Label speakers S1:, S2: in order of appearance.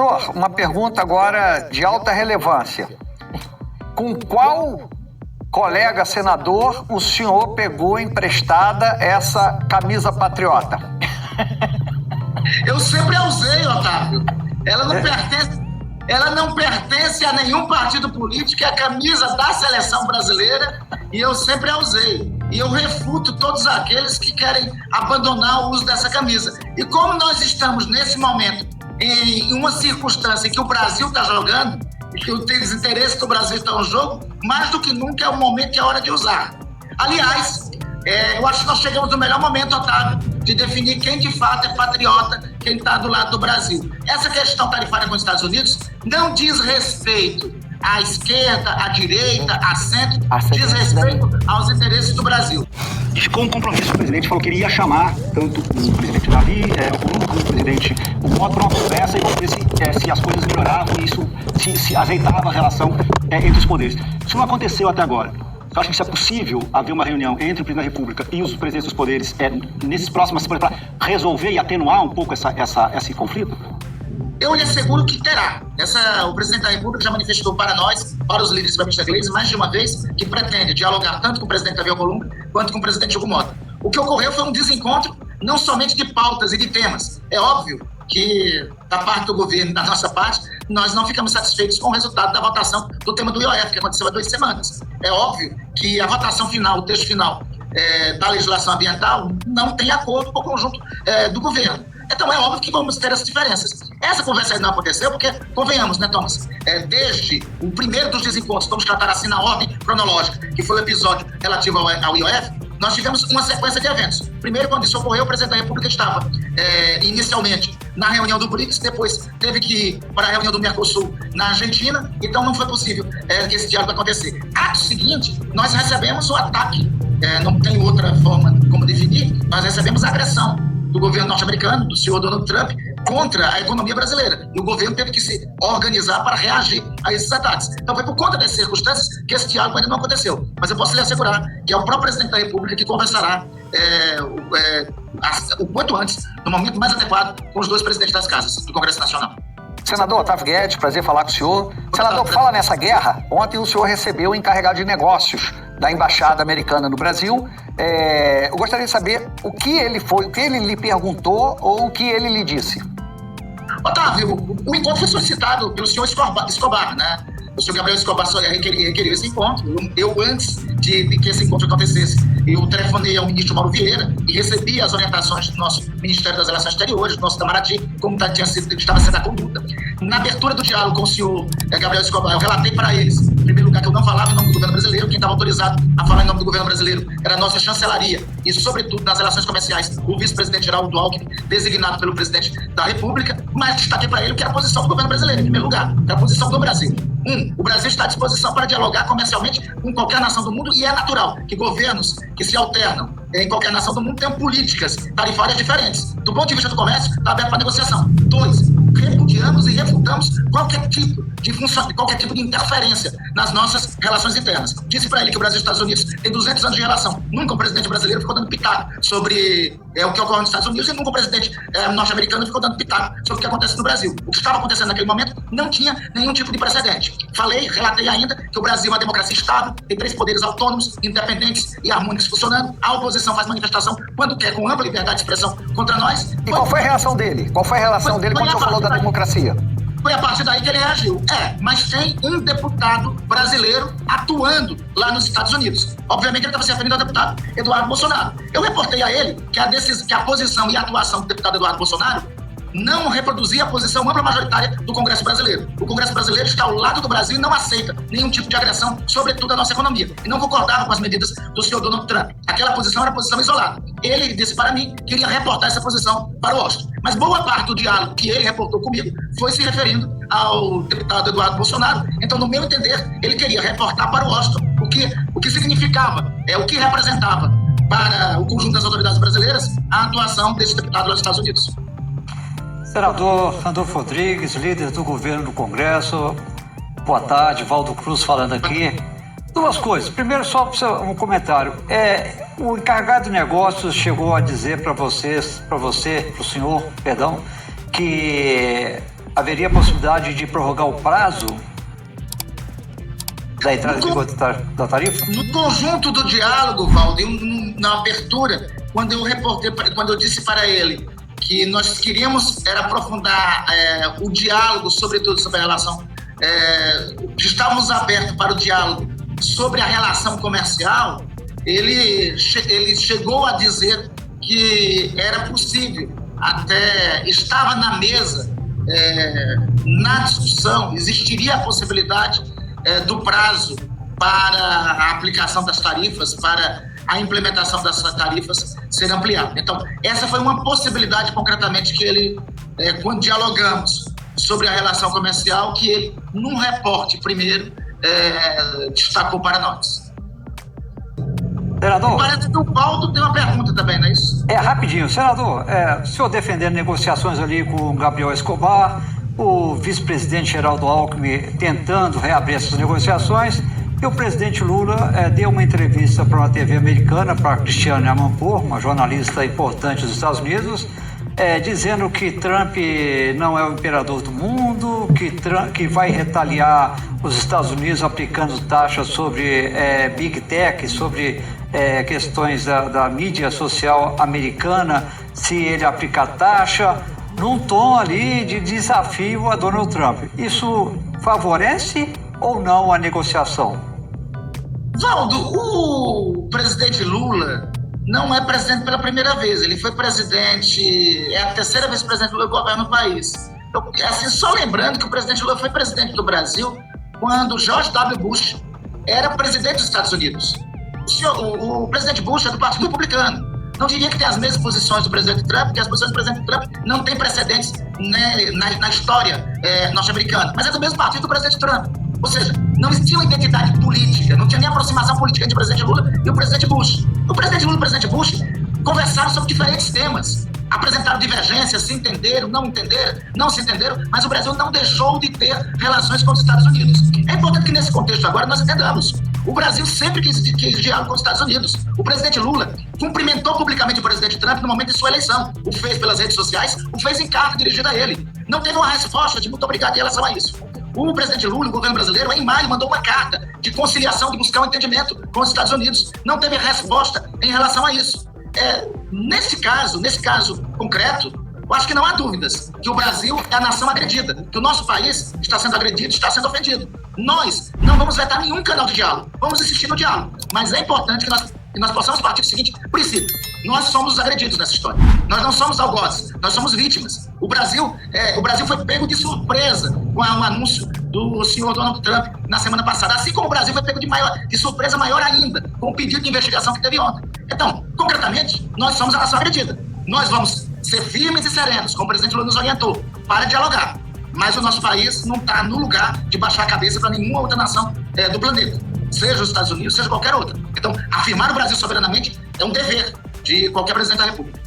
S1: Senador, uma pergunta agora de alta relevância. Com qual colega senador o senhor pegou emprestada essa camisa patriota?
S2: Eu sempre a usei, Otávio. Ela não pertence a nenhum partido político, é a camisa da seleção brasileira e eu sempre a usei. E eu refuto todos aqueles que querem abandonar o uso dessa camisa. E como nós estamos, nesse momento, em uma circunstância em que o Brasil está jogando, e que os interesses do Brasil estão no jogo, mais do que nunca é o momento e a hora de usar. Aliás, eu acho que nós chegamos no melhor momento, Otávio, de definir quem de fato é patriota, quem está do lado do Brasil. Essa questão tarifária com os Estados Unidos não diz respeito à esquerda, à direita, à centro, diz respeito aos interesses do Brasil.
S3: Ficou um compromisso, o presidente falou que ele ia chamar tanto o presidente Davi, como o presidente Mota para uma conversa e ver se as coisas melhoravam e isso se azeitava a relação entre os poderes. Isso não aconteceu até agora. Eu acho que isso é possível haver uma reunião entre o presidente da República e os presidentes dos poderes nesses próximos semanas para resolver e atenuar um pouco esse conflito?
S2: Eu lhe asseguro que terá. O presidente da República já manifestou para nós, para os líderes da ministra Gleisi, mais de uma vez, que pretende dialogar tanto com o presidente Davi Alcolumbre quanto com o presidente Hugo Mota. O que ocorreu foi um desencontro não somente de pautas e de temas. É óbvio que, da parte do governo e da nossa parte, nós não ficamos satisfeitos com o resultado da votação do tema do IOF, que aconteceu há 2 semanas. É óbvio que a votação final, o texto final da legislação ambiental, não tem acordo com o conjunto do governo. Então é óbvio que vamos ter essas diferenças. Essa conversa aí não aconteceu porque, convenhamos, né, Thomas? Desde o primeiro dos desencontros, vamos tratar assim na ordem cronológica, que foi o episódio relativo ao IOF, nós tivemos uma sequência de eventos. Primeiro, quando isso ocorreu, o presidente da República estava inicialmente na reunião do BRICS, depois teve que ir para a reunião do Mercosul na Argentina, então não foi possível que esse diálogo acontecer. Ato seguinte, nós recebemos o ataque, não tem outra forma como definir, nós recebemos a agressão do governo norte-americano, do senhor Donald Trump, contra a economia brasileira. E o governo teve que se organizar para reagir a esses ataques. Então foi por conta dessas circunstâncias que esse diálogo ainda não aconteceu. Mas eu posso lhe assegurar que é o próprio presidente da República que conversará o quanto antes, no momento mais adequado, com os 2 presidentes das casas do Congresso Nacional.
S1: Senador Otávio Guedes, prazer falar com o senhor. Senador, fala nessa guerra. Ontem o senhor recebeu o encarregado de negócios da Embaixada Americana no Brasil. Eu gostaria de saber o que ele lhe perguntou ou o que ele lhe disse.
S2: Otávio, o encontro foi solicitado pelo senhor Escobar, né? O senhor Gabriel Escobar requeriu esse encontro. Eu, antes de que esse encontro acontecesse, eu telefonei ao ministro Mauro Vieira e recebi as orientações do nosso Ministério das Relações Exteriores, do nosso Itamaraty, como estava sendo a conduta. Na abertura do diálogo com o senhor Gabriel Escobar, eu relatei para eles, em primeiro lugar, que eu não falava em nome do governo brasileiro, quem estava autorizado a falar em nome do governo brasileiro era a nossa chancelaria, e sobretudo nas relações comerciais, o vice-presidente Geraldo Alckmin, designado pelo presidente da República, mas destaquei para ele que era a posição do governo brasileiro, em primeiro lugar, que era a posição do Brasil. O Brasil está à disposição para dialogar comercialmente com qualquer nação do mundo e é natural que governos que se alternam em qualquer nação do mundo tenham políticas tarifárias diferentes. Do ponto de vista do comércio, está aberto para negociação. 2, repudiamos e refutamos qualquer tipo de interferência nas nossas relações internas. Disse para ele que o Brasil e os Estados Unidos têm 200 anos de relação. Nunca o presidente brasileiro ficou dando pitaco sobre o que ocorre nos Estados Unidos e nunca o presidente norte-americano ficou dando pitaco sobre o que acontece no Brasil. O que estava acontecendo naquele momento não tinha nenhum tipo de precedente. Relatei ainda que o Brasil é uma democracia estável, tem 3 poderes autônomos, independentes e harmônicos funcionando. A oposição faz manifestação quando quer, com ampla liberdade de expressão contra nós.
S1: E qual foi a reação dele? Qual foi a reação dele quando o senhor falou da democracia?
S2: Foi a partir daí que ele reagiu. Mas tem um deputado brasileiro atuando lá nos Estados Unidos. Obviamente ele estava se referindo ao deputado Eduardo Bolsonaro. Eu reportei a ele que a posição e a atuação do deputado Eduardo Bolsonaro não reproduzia a posição ampla majoritária do Congresso brasileiro. O Congresso brasileiro está ao lado do Brasil e não aceita nenhum tipo de agressão, sobretudo à nossa economia. E não concordava com as medidas do senhor Donald Trump. Aquela posição era posição isolada. Ele disse para mim que iria reportar essa posição para o Washington. Mas boa parte do diálogo que ele reportou comigo foi se referindo ao deputado Eduardo Bolsonaro. Então, no meu entender, ele queria reportar para o Washington o que significava, o que representava para o conjunto das autoridades brasileiras a atuação desse deputado lá dos Estados Unidos.
S4: Senador Randolfo Rodrigues, líder do governo do Congresso, boa tarde, Valdo Cruz falando aqui. 2 coisas. Primeiro, só um comentário. O encarregado de negócios chegou a dizer para o senhor, que haveria possibilidade de prorrogar o prazo da entrada em vigor da tarifa?
S2: No conjunto do diálogo, Valdo, na abertura, quando eu disse para ele que nós queríamos era aprofundar o diálogo, sobretudo sobre a relação, estávamos abertos para o diálogo sobre a relação comercial, ele chegou a dizer que era possível, até estava na mesa, na discussão, existiria a possibilidade do prazo para a aplicação das tarifas, para a implementação dessas tarifas ser ampliado. Então, essa foi uma possibilidade, concretamente, que ele, quando dialogamos sobre a relação comercial, que ele, num reporte primeiro, destacou para nós.
S4: Senador,
S2: parece que o Valdo tem uma pergunta também, não é isso?
S4: Rapidinho. Senador, o senhor defendendo negociações ali com o Gabriel Escobar, o vice-presidente Geraldo Alckmin tentando reabrir essas negociações, e o presidente Lula deu uma entrevista para uma TV americana, para a Christiane Amanpour, uma jornalista importante dos Estados Unidos, dizendo que Trump não é o imperador do mundo, que vai retaliar os Estados Unidos aplicando taxas sobre Big Tech, sobre questões da mídia social americana, se ele aplicar taxa, num tom ali de desafio a Donald Trump. Isso favorece ou não a negociação?
S2: Valdo, o presidente Lula não é presidente pela primeira vez. Ele foi presidente, é a terceira vez que o presidente Lula governa o país. Assim, só lembrando que o presidente Lula foi presidente do Brasil quando George W. Bush era presidente dos Estados Unidos. O presidente Bush é do Partido Republicano. Não diria que tem as mesmas posições do presidente Trump, porque as posições do presidente Trump não têm precedentes, né, na história norte-americana, mas é do mesmo partido do presidente Trump. Ou seja, não existia uma identidade política, não tinha nem aproximação política entre o presidente Lula e o presidente Bush. O presidente Lula e o presidente Bush conversaram sobre diferentes temas, apresentaram divergências, se entenderam, não se entenderam, mas o Brasil não deixou de ter relações com os Estados Unidos. É importante que nesse contexto agora nós entendamos. O Brasil sempre quis diálogo com os Estados Unidos. O presidente Lula cumprimentou publicamente o presidente Trump no momento de sua eleição. O fez pelas redes sociais, o fez em carta dirigida a ele. Não teve uma resposta de muito obrigado em relação a isso. O presidente Lula, o governo brasileiro, em maio, mandou uma carta de conciliação, de buscar um entendimento com os Estados Unidos. Não teve resposta em relação a isso. Nesse caso concreto, eu acho que não há dúvidas que o Brasil é a nação agredida, que o nosso país está sendo agredido, está sendo ofendido. Nós não vamos vetar nenhum canal de diálogo, vamos insistir no diálogo, mas é importante que nós possamos partir do seguinte princípio: nós somos os agredidos nessa história, nós não somos algozes, nós somos vítimas. O Brasil foi pego de surpresa com o anúncio do senhor Donald Trump na semana passada, assim como o Brasil foi pego de surpresa maior ainda com o pedido de investigação que teve ontem. Então, concretamente, nós somos a nação agredida. Nós vamos ser firmes e serenos, como o presidente Lula nos orientou, para dialogar. Mas o nosso país não está no lugar de baixar a cabeça para nenhuma outra nação do planeta, seja os Estados Unidos, seja qualquer outra. Então, afirmar o Brasil soberanamente é um dever de qualquer presidente da República.